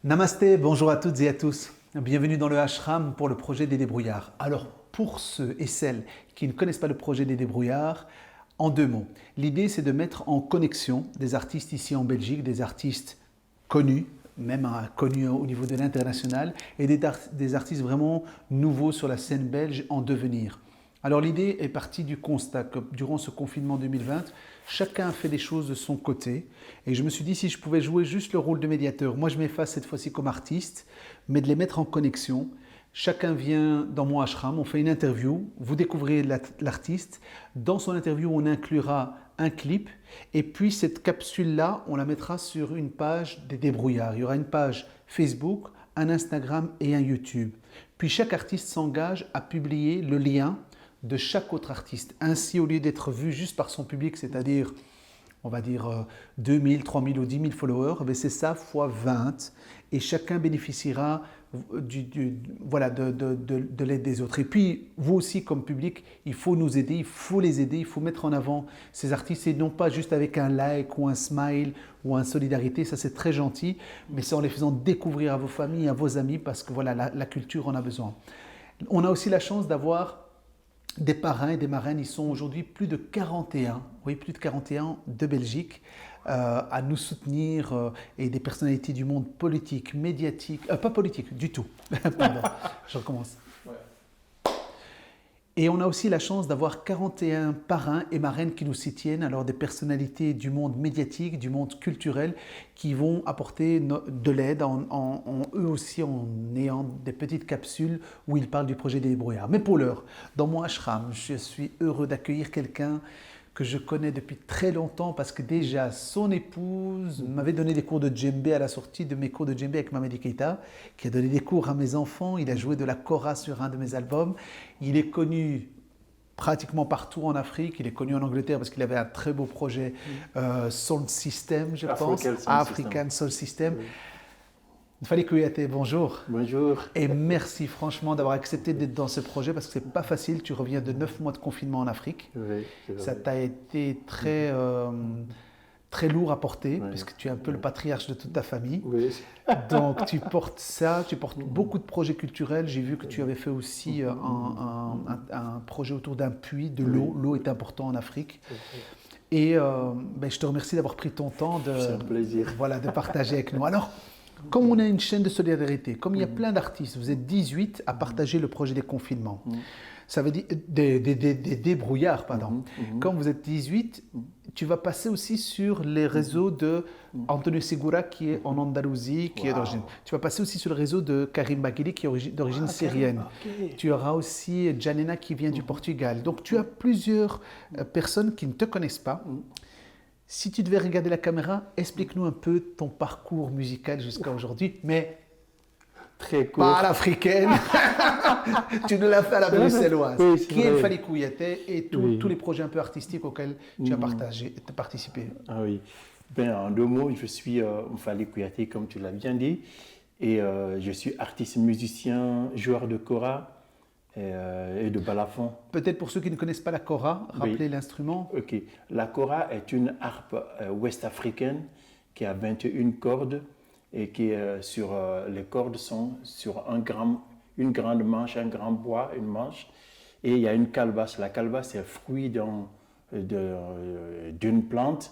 Namasté, bonjour à toutes et à tous. Bienvenue dans le ashram pour le projet des débrouillards. Alors, pour ceux et celles qui ne connaissent pas le projet des débrouillards, en deux mots, l'idée c'est de mettre en connexion des artistes ici en Belgique, des artistes connus, même connus au niveau de l'international, et des artistes vraiment nouveaux sur la scène belge en devenir. Alors l'idée est partie du constat que durant ce confinement 2020, chacun a fait des choses de son côté. Et je me suis dit si je pouvais jouer juste le rôle de médiateur, moi je m'efface cette fois-ci comme artiste, mais de les mettre en connexion. Chacun vient dans mon ashram, on fait une interview, vous découvrez l'artiste. Dans son interview, on inclura un clip. Et puis cette capsule-là, on la mettra sur une page des débrouillards. Il y aura une page Facebook, un Instagram et un YouTube. Puis chaque artiste s'engage à publier le lien de chaque autre artiste. Ainsi, au lieu d'être vu juste par son public, c'est-à-dire, on va dire 2000, 3000 ou 10 000 followers, c'est ça fois 20 et chacun bénéficiera de l'aide des autres. Et puis, vous aussi, comme public, il faut nous aider, il faut les aider, il faut mettre en avant ces artistes et non pas juste avec un like ou un smile ou une solidarité, ça c'est très gentil, mais c'est en les faisant découvrir à vos familles, à vos amis, parce que voilà, la culture en a besoin. On a aussi la chance d'avoir des parrains et des marraines, ils sont aujourd'hui plus de 41, oui, plus de 41 de Belgique à nous soutenir et des personnalités du monde politique, médiatique, pas politique du tout, pardon, je recommence. Ouais. Et on a aussi la chance d'avoir 41 parrains et marraines qui nous soutiennent, alors des personnalités du monde médiatique, du monde culturel, qui vont apporter de l'aide eux aussi en ayant des petites capsules où ils parlent du projet des débrouillards. Mais pour l'heure, dans mon ashram, je suis heureux d'accueillir quelqu'un que je connais depuis très longtemps parce que déjà son épouse m'avait donné des cours de djembé à la sortie de mes cours de djembé avec Mamadi Keïta, qui a donné des cours à mes enfants. Il a joué de la kora sur un de mes albums. Il est connu pratiquement partout en Afrique. Il est connu en Angleterre parce qu'il avait un très beau projet Sound System, je pense. African Sound System. Oui. Fally Kouyaté, bonjour. Bonjour. Et merci franchement d'avoir accepté d'être dans ce projet parce que c'est pas facile. Tu reviens de 9 mois de confinement en Afrique. Oui, ça t'a été très, très lourd à porter puisque tu es un peu le patriarche de toute ta famille. Oui. Donc tu portes ça, tu portes beaucoup de projets culturels. J'ai vu que tu avais fait aussi un projet autour d'un puits, de l'eau. L'eau est importante en Afrique. Et je te remercie d'avoir pris ton temps c'est un plaisir. Voilà, de partager avec nous. Alors, comme on a une chaîne de solidarité, comme il y a plein d'artistes, vous êtes 18 à partager le projet des confinements. Ça veut dire des débrouillards, pardon. Comme vous êtes 18, tu vas passer aussi sur les réseaux de Antonio Segura qui est en Andalousie, qui est d'origine. Tu vas passer aussi sur le réseau de Karim Baghili qui est d'origine syrienne. Okay. Tu auras aussi Janena qui vient du Portugal. Donc tu as plusieurs personnes qui ne te connaissent pas. Si tu devais regarder la caméra, explique-nous un peu ton parcours musical jusqu'à aujourd'hui, mais très court. Pas à l'africaine. Tu nous l'as fait à la bruxelloise. Oui, qui est Fally Kouyaté et tous les projets un peu artistiques auxquels tu as participé. Ah oui. En deux mots, je suis Fally Kouyaté, comme tu l'as bien dit, et je suis artiste musicien, joueur de kora et de balafon. Peut-être pour ceux qui ne connaissent pas la kora, rappelez l'instrument. Ok. La kora est une harpe ouest-africaine qui a 21 cordes et qui les cordes sont sur une grande manche, un grand bois, une manche, et il y a une calebasse. La calebasse est le fruit d'une plante,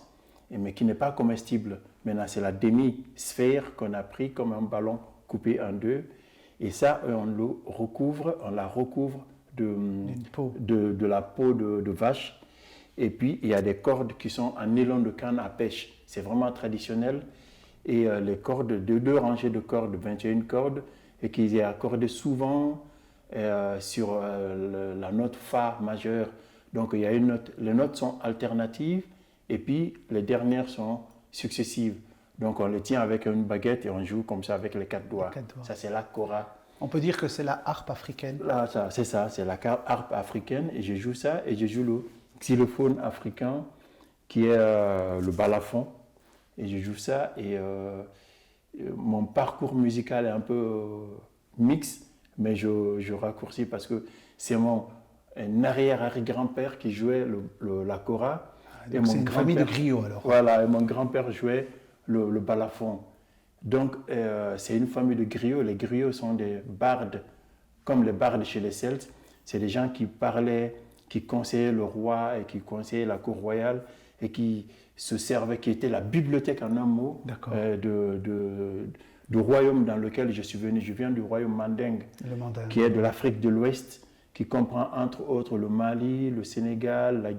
mais qui n'est pas comestible. Maintenant, c'est la demi-sphère qu'on a pris comme un ballon coupé en deux. Et ça, on la recouvre de la peau de vache. Et puis, il y a des cordes qui sont en nylon de canne à pêche. C'est vraiment traditionnel. Et les cordes, deux rangées de cordes, 21 cordes, et qui est accordé souvent sur la note Fa majeure. Donc, il y a les notes sont alternatives, et puis les dernières sont successives. Donc, on les tient avec une baguette et on joue comme ça avec les 4 doigts. Ça, c'est la kora. On peut dire que c'est la harpe africaine. Là, c'est ça, c'est la harpe africaine. Et je joue ça, et je joue le xylophone africain, qui est le balafon. Et je joue ça, et mon parcours musical est un peu mixte, mais je raccourcis parce que c'est un arrière-arrière-grand-père qui jouait la kora. Donc c'est une famille de griots alors. Voilà, et mon grand-père jouait le balafon. Donc c'est une famille de griots. Les griots sont des bardes, comme les bardes chez les Celtes. C'est des gens qui parlaient, qui conseillaient le roi et qui conseillaient la cour royale et qui se servaient, qui était la bibliothèque en un mot du royaume dans lequel je suis venu. Je viens du royaume Mandingue, qui est de l'Afrique de l'Ouest, qui comprend entre autres le Mali, le Sénégal, la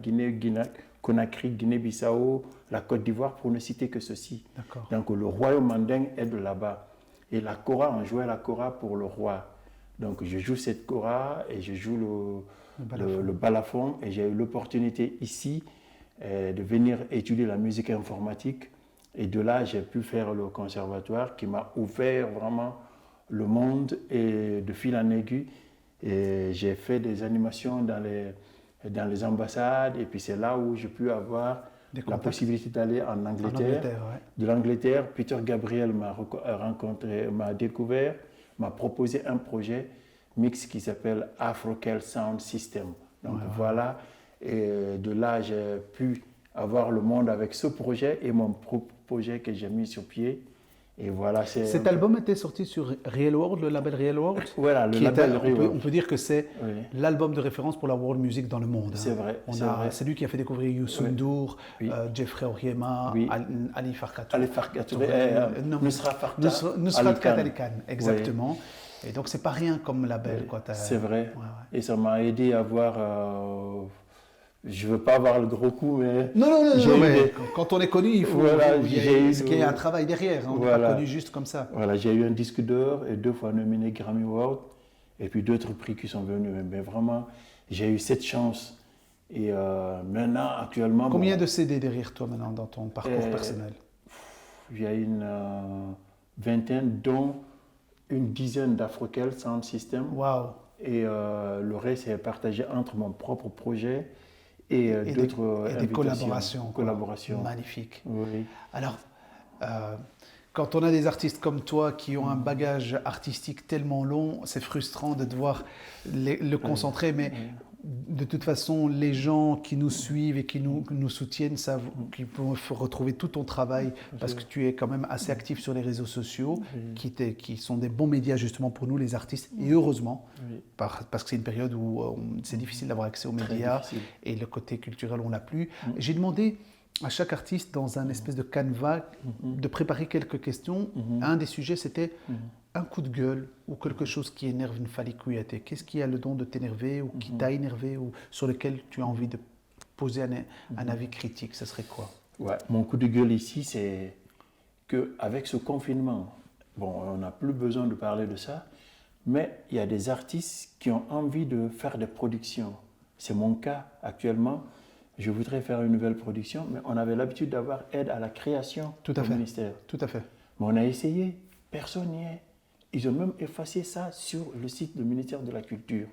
Conakry, Guinée-Bissau, la Côte d'Ivoire, pour ne citer que ceci. Donc le royaume Mandingue est de là-bas. Et la kora, on jouait la kora pour le roi. Donc je joue cette kora et je joue le balafon. Et j'ai eu l'opportunité ici de venir étudier la musique informatique. Et de là, j'ai pu faire le conservatoire qui m'a ouvert vraiment le monde et de fil en aiguille. Et j'ai fait des animations dans les ambassades. Et puis c'est là où j'ai pu avoir la possibilité d'aller en Angleterre. De l'Angleterre, Peter Gabriel m'a découvert, m'a proposé un projet mix qui s'appelle Afro-Kel Sound System. Donc voilà, et de là, j'ai pu avoir le monde avec ce projet et mon propre projet que j'ai mis sur pied. Et voilà, cet album était sorti sur Real World, le label Real World. Voilà, le label Real World. On peut dire que c'est l'album de référence pour la world music dans le monde. C'est vrai. C'est lui qui a fait découvrir Youssou N'Dour, Jeffrey Oriema, Ali Farka Touré, Nusrat Ali Khan, exactement. Et donc c'est pas rien comme label. C'est vrai. Et ça m'a aidé à voir. Je ne veux pas avoir le gros coup, mais... Non, mais quand on est connu, il faut qu'il y ait un travail derrière. On n'est pas connu juste comme ça. Voilà, j'ai eu un disque d'or et 2 fois nominé Grammy Award. Et puis d'autres prix qui sont venus. Mais vraiment, j'ai eu cette chance. Et maintenant, actuellement... Combien de CD derrière toi maintenant dans ton parcours personnel? Il y a une vingtaine, dont une dizaine d'Afro-Kel Sound System. Waouh! Et le reste est partagé entre mon propre projet et d'autres des collaborations. Magnifique. Oui. Alors, quand on a des artistes comme toi qui ont un bagage artistique tellement long, c'est frustrant de devoir le concentrer, mais de toute façon, les gens qui nous suivent et qui nous soutiennent savent qu'ils peuvent retrouver tout ton travail parce que tu es quand même assez actif sur les réseaux sociaux qui sont des bons médias justement pour nous les artistes et heureusement parce que c'est une période où c'est difficile d'avoir accès aux médias et le côté culturel on l'a plus. J'ai demandé à chaque artiste dans un espèce de canevas de préparer quelques questions. Un des sujets c'était un coup de gueule ou quelque chose qui énerve une Fally Kouyaté. Qu'est-ce qui a le don de t'énerver ou qui t'a énervé ou sur lequel tu as envie de poser un avis critique? Ce serait quoi? Mon coup de gueule ici, c'est qu'avec ce confinement, on n'a plus besoin de parler de ça, mais il y a des artistes qui ont envie de faire des productions. C'est mon cas actuellement. Je voudrais faire une nouvelle production, mais on avait l'habitude d'avoir aide à la création au ministère. Tout à fait. Mais on a essayé, personne n'y est. Ils ont même effacé ça sur le site du ministère de la Culture.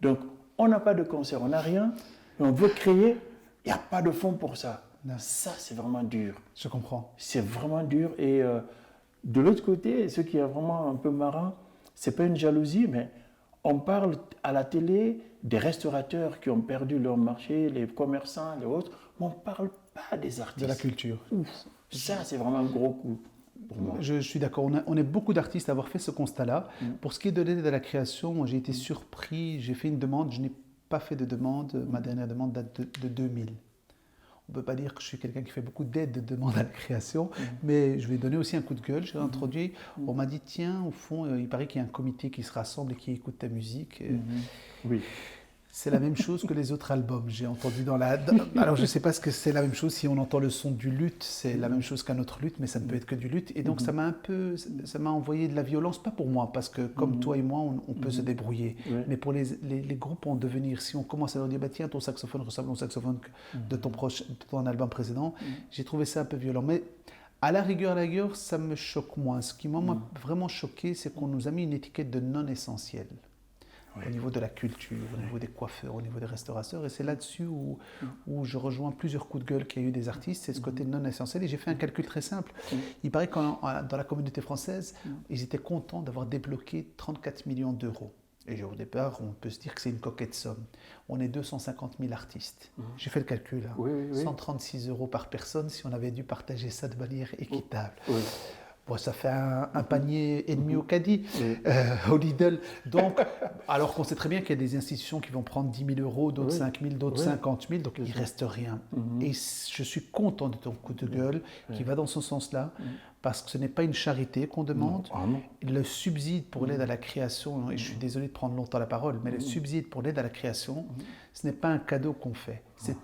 Donc, on n'a pas de concert, on n'a rien, mais on veut créer, il n'y a pas de fonds pour ça. Non. Ça, c'est vraiment dur. Je comprends. C'est vraiment dur. Et de l'autre côté, ce qui est vraiment un peu marrant, ce n'est pas une jalousie, mais on parle à la télé des restaurateurs qui ont perdu leur marché, les commerçants, les autres, mais on ne parle pas des artistes. De la culture. Ouf. Ça, c'est vraiment un gros coup. Je suis d'accord. On est beaucoup d'artistes à avoir fait ce constat-là. Pour ce qui est de l'aide à la création, j'ai été surpris. J'ai fait une demande. Je n'ai pas fait de demande. Ma dernière demande date de 2000. On ne peut pas dire que je suis quelqu'un qui fait beaucoup d'aide de demande à la création, mais je vais donner aussi un coup de gueule. J'ai introduit. On m'a dit tiens, au fond, il paraît qu'il y a un comité qui se rassemble et qui écoute ta musique. Oui. C'est la même chose que les autres albums. J'ai entendu alors je ne sais pas ce que c'est la même chose. Si on entend le son du luth, c'est la même chose qu'un autre luth, mais ça ne peut être que du luth. Et donc ça m'a envoyé de la violence, pas pour moi, parce que comme toi et moi, on peut se débrouiller. Mais pour les groupes en devenir, si on commence à leur dire bah, tiens, ton saxophone ressemble au saxophone de ton album précédent, j'ai trouvé ça un peu violent. Mais à la rigueur, ça me choque moins. Ce qui m'a vraiment choqué, c'est qu'on nous a mis une étiquette de non essentiel. Au niveau de la culture, au niveau des coiffeurs, au niveau des restaurateurs. Et c'est là-dessus où je rejoins plusieurs coups de gueule qu'il y a eu des artistes, c'est ce côté non essentiel. Et j'ai fait un calcul très simple. Il paraît que dans la communauté française, ils étaient contents d'avoir débloqué 34 millions d'euros. Et au départ, on peut se dire que c'est une coquette somme. On est 250 000 artistes. J'ai fait le calcul. Hein. Oui, oui, oui. 136 € par personne si on avait dû partager ça de manière équitable. Oui. Bon, ça fait un panier et demi au caddie, Oui. au Lidl. Donc, alors qu'on sait très bien qu'il y a des institutions qui vont prendre 10 000 €, d'autres Oui. 5 000, d'autres Oui. 50 000, donc il ne reste rien. Et je suis content de ton coup de gueule qui va dans ce sens-là, parce que ce n'est pas une charité qu'on demande. Non. Ah non. Le subside pour l'aide à la création, et je suis désolé de prendre longtemps la parole, mais le subside pour l'aide à la création, ce n'est pas un cadeau qu'on fait, c'est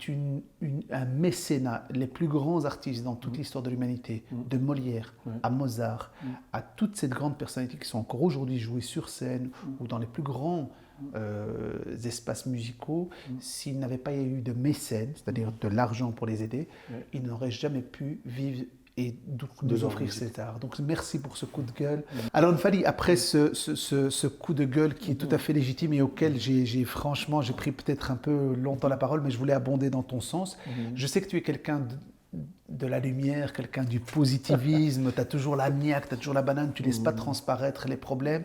un mécénat. Les plus grands artistes dans toute l'histoire de l'humanité, de Molière à Mozart, à toutes ces grandes personnalités qui sont encore aujourd'hui jouées sur scène ou dans les plus grands espaces musicaux, s'ils n'avaient pas eu de mécènes, c'est-à-dire de l'argent pour les aider, ils n'auraient jamais pu vivre et nous offrir cet art. Donc merci pour ce coup de gueule. Alors Fadi, après ce coup de gueule qui est tout à fait légitime et auquel franchement j'ai pris peut-être un peu longtemps la parole, mais je voulais abonder dans ton sens. Je sais que tu es quelqu'un de la lumière, quelqu'un du positivisme, tu as toujours la niaque, tu as toujours la banane, tu ne laisses pas transparaître les problèmes.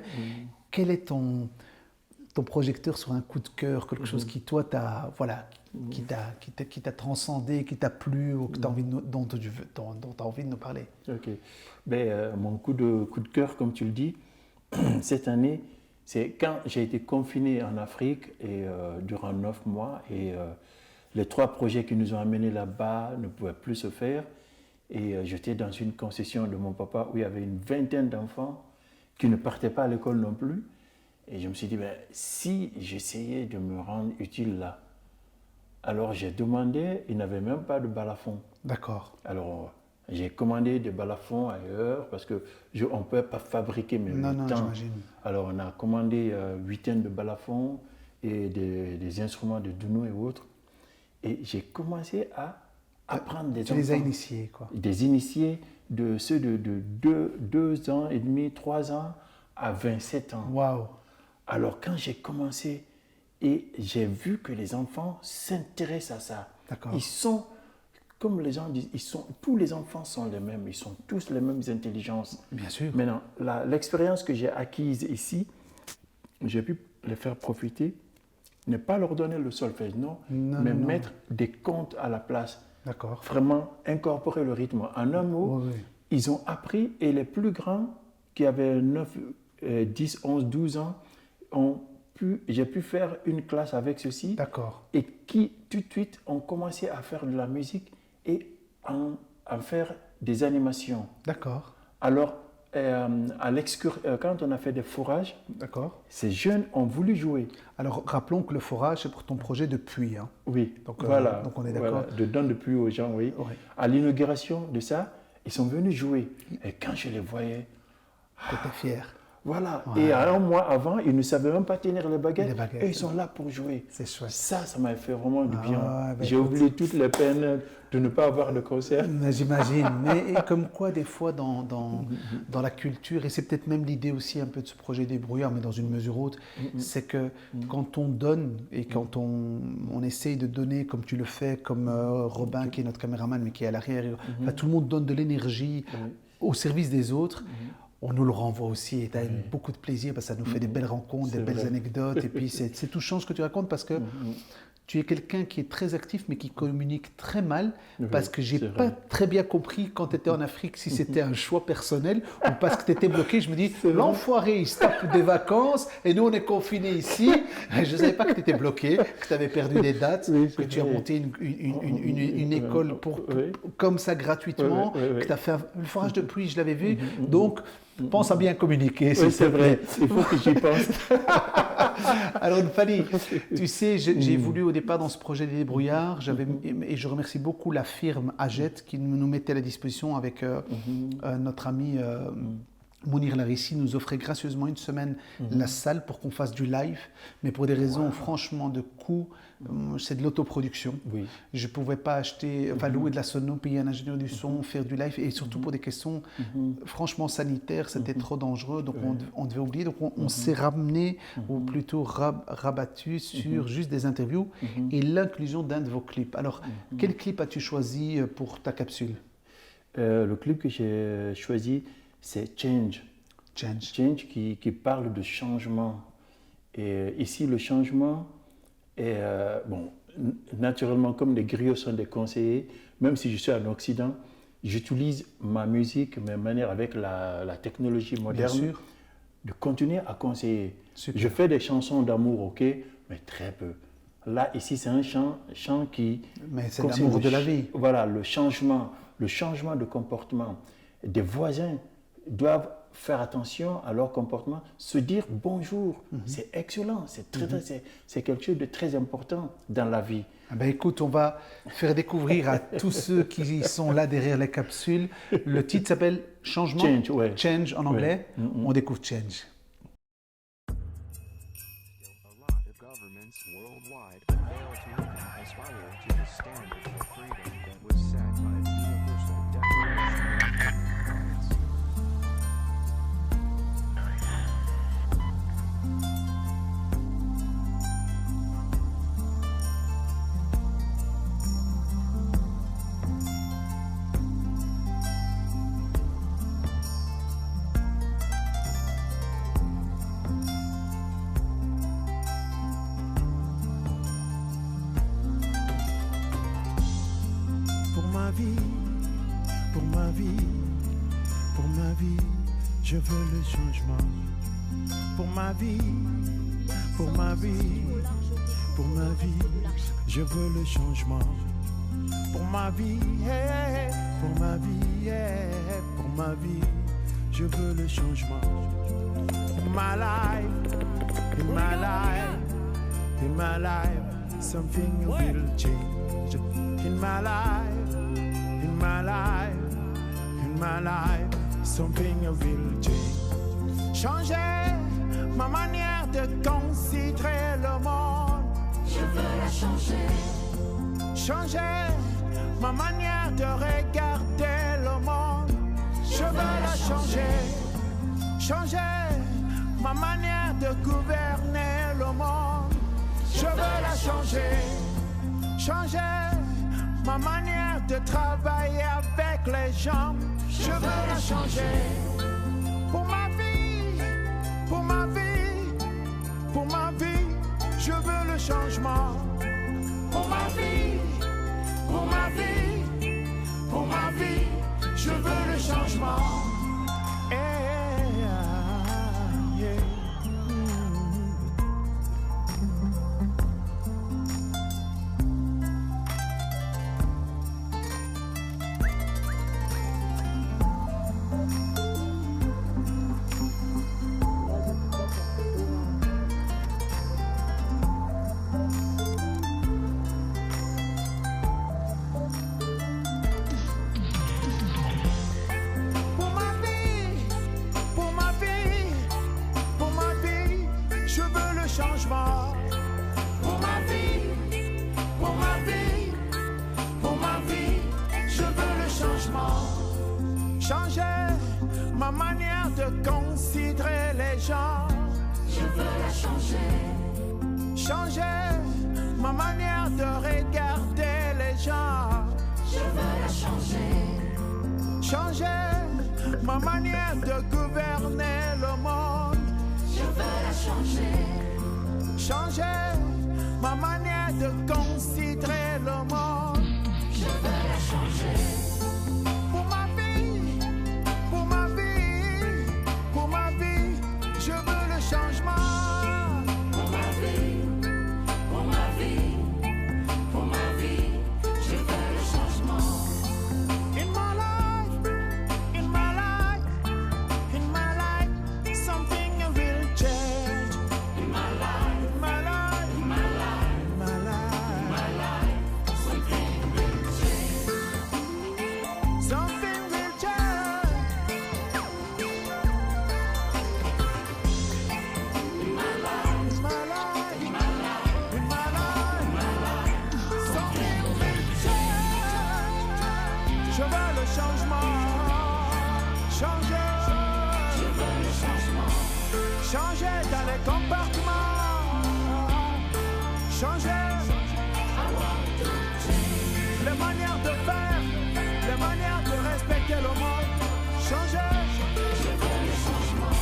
Quel est ton projecteur sur un coup de cœur, quelque chose qui toi qui t'a transcendé, qui t'a plu ou que dont tu as envie de nous parler? Ok. Mon coup de cœur, comme tu le dis, cette année, c'est quand j'ai été confiné en Afrique et, durant 9 mois et les 3 projets qui nous ont amenés là-bas ne pouvaient plus se faire. Et j'étais dans une concession de mon papa où il y avait une vingtaine d'enfants qui ne partaient pas à l'école non plus. Et je me suis dit, si j'essayais de me rendre utile là, alors j'ai demandé, il n'avait même pas de balafon. D'accord. Alors j'ai commandé des balafons ailleurs parce qu'on ne peut pas fabriquer même Non, j'imagine. Alors on a commandé 8 de balafons et des instruments de Duno et autres. Et j'ai commencé à apprendre des enfants. Tu les as initiés, quoi. Des initiés de ceux de 2 ans et demi, 3 ans à 27 ans. Waouh. Alors quand j'ai commencé et j'ai vu que les enfants s'intéressent à ça. D'accord. Ils sont, comme les gens disent, tous les enfants sont les mêmes, ils sont tous les mêmes intelligences. Bien sûr. Maintenant, l'expérience que j'ai acquise ici, j'ai pu les faire profiter, ne pas leur donner le solfège, non, mais mettre des comptes à la place. D'accord. Vraiment incorporer le rythme. En un mot, ils ont appris et les plus grands qui avaient 9, 10, 11, 12 ans, j'ai pu faire une classe avec ceux-ci. D'accord. Et qui tout de suite ont commencé à faire de la musique et à faire des animations. D'accord. Alors, quand on a fait des forages, ces jeunes ont voulu jouer. Alors, rappelons que le forage, c'est pour ton projet de puits. Hein. Oui, donc on est d'accord. Voilà, de don de puits aux gens, oui. Ouais. À l'inauguration de ça, ils sont venus jouer. Et quand je les voyais... Tu étais fier. Voilà. Ouais. Et un mois avant, ils ne savaient même pas tenir les baguettes. Et ils sont là pour jouer. C'est chouette. Ça m'a fait vraiment du bien. J'ai oublié toutes les peines de ne pas avoir de concert. J'imagine. Mais comme quoi, des fois, dans la culture, et c'est peut-être même l'idée aussi un peu de ce projet des brouillards, mais dans une mesure haute, c'est que quand on donne et quand on essaye de donner, comme tu le fais, comme Robin, qui est notre caméraman, mais qui est à l'arrière, tout le monde donne de l'énergie au service des autres. On nous le renvoie aussi et tu as beaucoup de plaisir parce que ça nous fait des belles rencontres, des belles anecdotes. Et puis c'est touchant ce que tu racontes parce que tu es quelqu'un qui est très actif mais qui communique très mal parce que j'ai pas très bien compris quand tu étais en Afrique si c'était un choix personnel ou parce que tu étais bloqué. Je me dis, l'enfoiré, il se tape des vacances et nous on est confinés ici. Je ne savais pas que tu étais bloqué, que tu avais perdu des dates, que tu as monté une école comme ça gratuitement, que tu as fait le forage de pluie, je l'avais vu. Donc, pense à bien communiquer. Oui, c'est vrai, il faut que j'y pense. Alors, Fadi, tu sais, j'ai voulu au départ dans ce projet des débrouillards, et je remercie beaucoup la firme Aget qui nous mettait à la disposition avec notre ami Mounir Larissi, nous offrait gracieusement une semaine la salle pour qu'on fasse du live, mais pour des raisons franchement de coût, c'est de l'autoproduction. Oui. Je ne pouvais pas acheter, louer de la sono, payer un ingénieur du son, faire du live, et surtout pour des questions franchement sanitaires, c'était trop dangereux, donc on devait oublier. Donc on s'est ramené, ou plutôt rabattu sur juste des interviews et l'inclusion d'un de vos clips. Alors, quel clip as-tu choisi pour ta capsule? Le clip que j'ai choisi, c'est Change. Change qui parle de changement. Et ici, le changement est, bon, naturellement, comme les griots sont des conseillers, même si je suis en Occident, j'utilise ma musique, mes manières avec la technologie moderne, de continuer à conseiller. Super. Je fais des chansons d'amour, ok, mais très peu. Là, ici, c'est un chant qui... Mais c'est l'amour de la vie. Voilà, le changement de comportement. Des voisins doivent faire attention à leur comportement, se dire bonjour, c'est excellent, c'est quelque chose de très important dans la vie. Ah ben écoute, on va faire découvrir à tous ceux qui sont là derrière les capsules. Le titre s'appelle Changement. Change, ouais. Change en anglais. Ouais. On découvre Change. Je veux le changement pour ma vie, pour ma vie, pour ma vie. Je veux le changement pour ma vie, pour ma vie, pour ma vie. Je veux le changement. In my life, in my life, in my life, something will change. In my life, in my life, in my life. Something will change. Changer ma manière de considérer le monde. Je veux la changer. Changer ma manière de regarder le monde. Je veux la changer. Changer ma manière de gouverner le monde. Je veux la changer. Changer ma manière de travailler avec les gens. Je veux la changer pour ma vie, pour ma vie, pour ma vie. Je veux le changement pour ma vie, pour ma vie, pour ma vie. Je veux le changement. Changer ma manière de considérer les gens. Je veux la changer. Changer ma manière de regarder les gens. Je veux la changer. Changer ma manière de gouverner le monde. Je veux la changer. Changer ma manière de considérer le monde. Je veux la changer. Pour ma vie, pour ma vie, pour ma vie, je veux le changement. Pour ma vie, pour ma vie, pour ma vie, je veux le changement. In my life, in my life, in my life, something will change. In my life, In my life, in my life, in my life, in my life, something will change. something will change. In my life, In my life, in my life, in my life, in my life, something will change. Je veux le changement. Changer. je veux le changement. Changer dans les comportements. Changer les manières de faire, les manières de respecter le monde. Changer. Je veux le changement.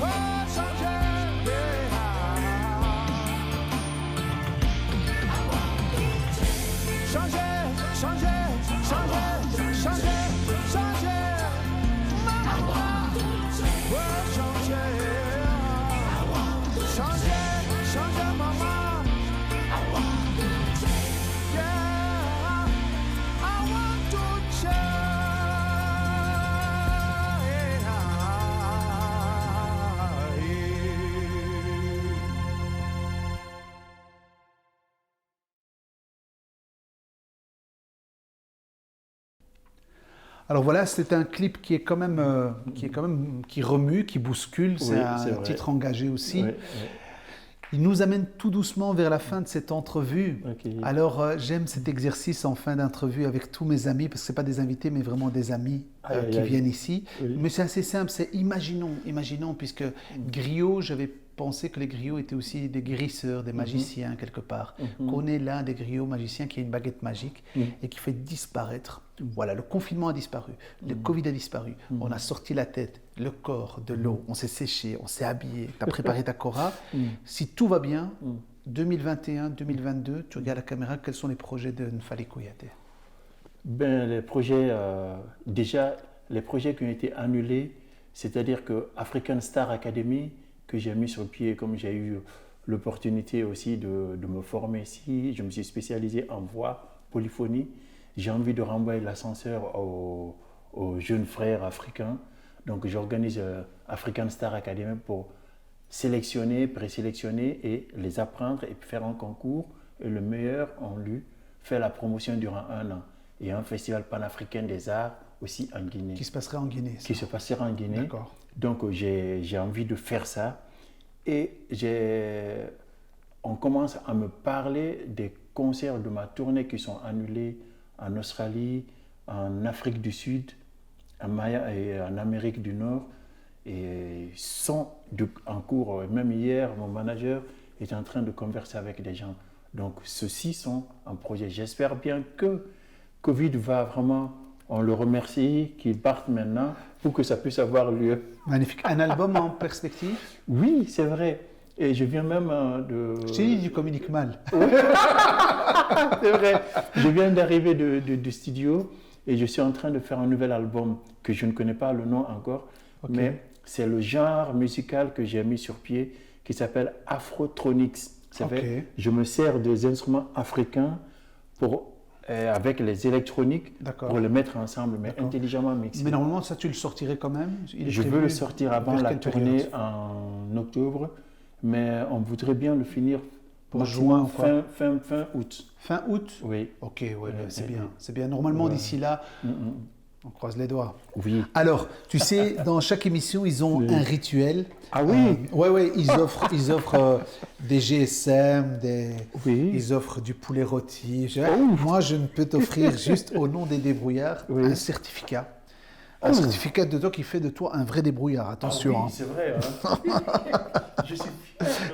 Oh, changer. Yeah. Alors voilà, c'est un clip qui est quand même, qui remue, qui bouscule. C'est Oui, un c'est vrai. titre engagé aussi. Oui, oui. Il nous amène tout doucement vers la fin de cette entrevue. Ok. Alors j'aime cet exercice en fin d'entrevue avec tous mes amis, parce que ce pas des invités, mais vraiment des amis Aïe, aïe, qui aïe. viennent ici. Oui. Mais c'est assez simple, c'est imaginons, puisque griot, j'avais pensé que les griots étaient aussi des guérisseurs, des magiciens quelque part. Qu'on est l'un des griots magiciens qui a une baguette magique et qui fait disparaître. Voilà, le confinement a disparu, le Covid a disparu, on a sorti la tête, le corps de l'eau, on s'est séché, on s'est habillé, tu as préparé ta Kora. Si tout va bien, 2021, 2022, tu regardes la caméra, quels sont les projets de Nfali Kouyaté? Ben, les projets, déjà, les projets qui ont été annulés, c'est-à-dire que African Star Academy, que j'ai mis sur pied, comme j'ai eu l'opportunité aussi de me former ici, je me suis spécialisé en voix, polyphonie. J'ai envie de renvoyer l'ascenseur aux jeunes frères africains. Donc j'organise African Star Academy pour sélectionner, présélectionner et les apprendre et puis faire un concours. Et le meilleur, on lui fait la promotion durant 1 an. Et un festival panafricain des arts aussi en Guinée. Qui se passerait en Guinée. Ça. Qui se passera en Guinée. D'accord. Donc j'ai envie de faire ça. Et on commence à me parler des concerts de ma tournée qui sont annulés en Australie, en Afrique du Sud, en Maya et en Amérique du Nord. Et sont en cours. Même hier, mon manager est en train de converser avec des gens. Donc ceux-ci sont en projet. J'espère bien que Covid va vraiment, on le remercie, qu'il parte maintenant pour que ça puisse avoir lieu. Magnifique. Un album en perspective? Oui, c'est vrai. Et je viens même de... Je t'ai dit, tu communiques mal. C'est vrai. Je viens d'arriver du studio et je suis en train de faire un nouvel album que je ne connais pas le nom encore. Okay. Mais c'est le genre musical que j'ai mis sur pied qui s'appelle Afrotronics. C'est vrai. Je me sers des instruments africains avec les électroniques pour les mettre ensemble, mais intelligemment mixés. Mais normalement, ça, tu le sortirais quand même? Je veux le sortir avant la tournée en octobre, mais on voudrait bien le finir pour juin, fin août. Fin août? Oui. Ok, ouais, c'est bien. C'est bien. Normalement, d'ici là, on croise les doigts. Oui. Alors, tu sais, dans chaque émission, ils ont un rituel. Ah oui? Ouais, ils offrent des GSM, ils offrent du poulet rôti. Moi, je ne peux t'offrir juste au nom des débrouillards un certificat. Un certificat de toi qui fait de toi un vrai débrouillard. Attention. Ah oui, c'est vrai. Je suis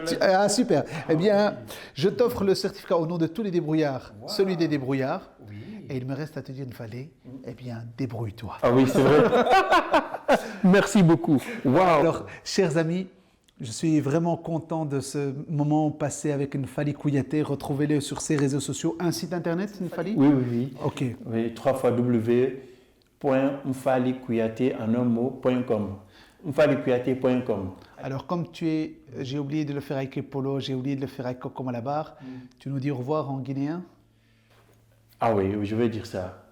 fier. Ah, super. Eh bien, je t'offre le certificat au nom de tous les débrouillards, celui des débrouillards. Oui. Et il me reste à te dire, Nfali, eh bien, débrouille-toi. Ah oui, c'est vrai. Merci beaucoup. Wow. Alors, chers amis, je suis vraiment content de ce moment passé avec Nfali Kouyaté. Retrouvez-le sur ses réseaux sociaux. Un site internet, Nfali? Oui. Ok. Oui, www.nfalikouyaté en un mot.com. nfalikouyaté.com. Alors, comme j'ai oublié de le faire avec Epolo, j'ai oublié de le faire avec Coco Malabar, tu nous dis au revoir en guinéen? Ah oui, je vais dire ça.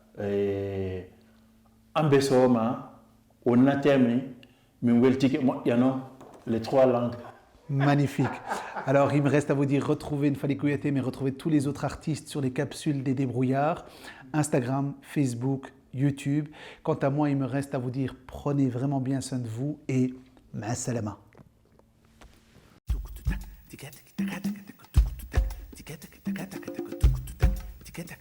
Ambesoma, Onatemi, Mweltike, les 3 langues. Magnifique. Alors, il me reste à vous dire, retrouvez Nfali Kouyaté, mais retrouvez tous les autres artistes sur les capsules des débrouillards, Instagram, Facebook, YouTube. Quant à moi, il me reste à vous dire, prenez vraiment bien soin de vous et ma salama. Tic-tac.